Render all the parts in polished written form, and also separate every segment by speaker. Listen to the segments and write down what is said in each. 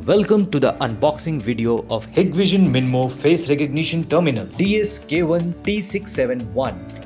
Speaker 1: Welcome to the unboxing video of Hikvision MinMoe Face Recognition Terminal DS-K1T671.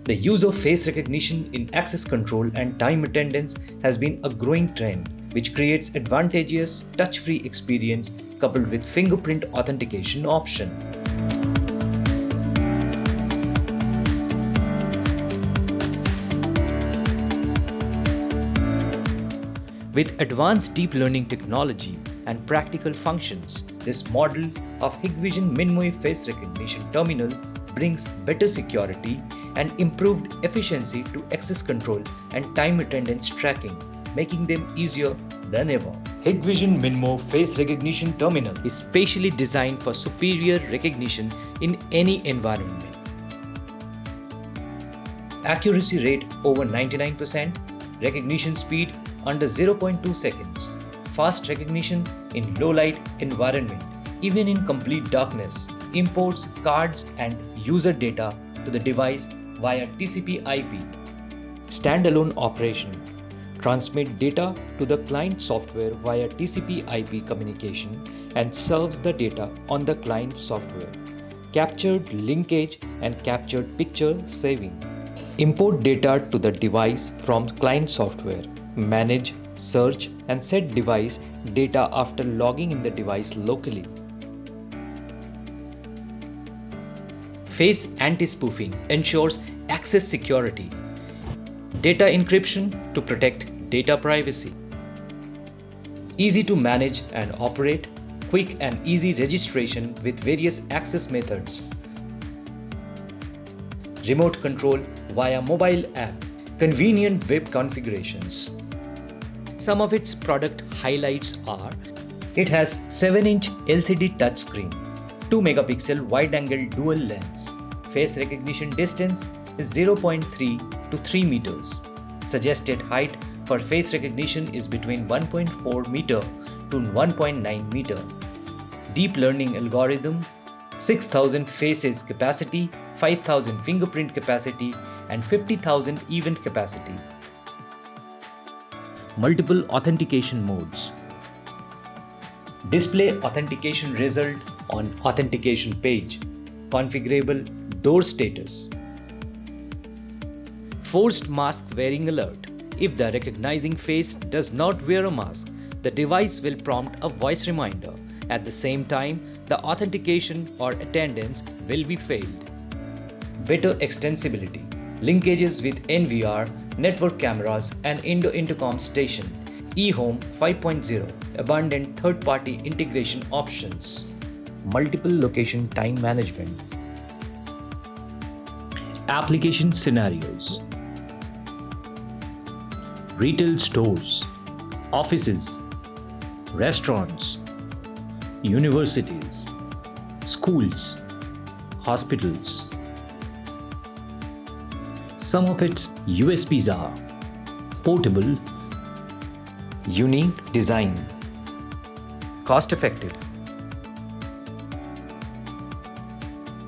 Speaker 1: The use of face recognition in access control and time attendance has been a growing trend, which creates advantageous touch-free experience coupled with fingerprint authentication option. With advanced deep learning technology and practical functions, this model of Hikvision MinMoe face recognition terminal brings better security and improved efficiency to access control and time attendance tracking, making them easier than ever. Hikvision MinMoe Face Recognition Terminal is specially designed for superior recognition in any environment. Accuracy rate over 99%, recognition speed under 0.2 seconds, fast recognition in low light environment, even in complete darkness, imports cards and user data to the device via TCP/IP. Standalone operation. Transmit data to the client software via TCP/IP communication and serves the data on the client software. Captured linkage and captured picture saving. Import data to the device from client software. Manage, search and set device data after logging in the device locally. Face anti-spoofing ensures access security. Data encryption to protect data privacy. Easy to manage and operate. Quick and easy registration with various access methods. Remote control via mobile app. Convenient web configurations. Some of its product highlights are: it has 7-inch LCD touchscreen, 2 megapixel wide-angle dual lens. Face recognition distance is 0.3 to 3 meters. Suggested height for face recognition is between 1.4 meter to 1.9 meter. Deep learning algorithm, 6,000 faces capacity, 5,000 fingerprint capacity and 50,000 event capacity. Multiple authentication modes. Display authentication result on authentication page. Configurable door status. Forced mask wearing alert. If the recognizing face does not wear a mask, the device will prompt a voice reminder. At the same time, the authentication or attendance will be failed. Better extensibility. Linkages with NVR, network cameras and intercom station. eHome 5.0. Abundant third-party integration options. Multiple location time management. Application scenarios. Retail stores, offices, restaurants, universities, schools, hospitals. Some of its USPs are: portable, unique design, cost-effective.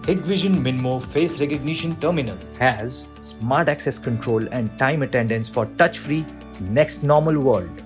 Speaker 1: Hikvision MinMoe Face Recognition Terminal has smart access control and time attendance for touch-free next normal world.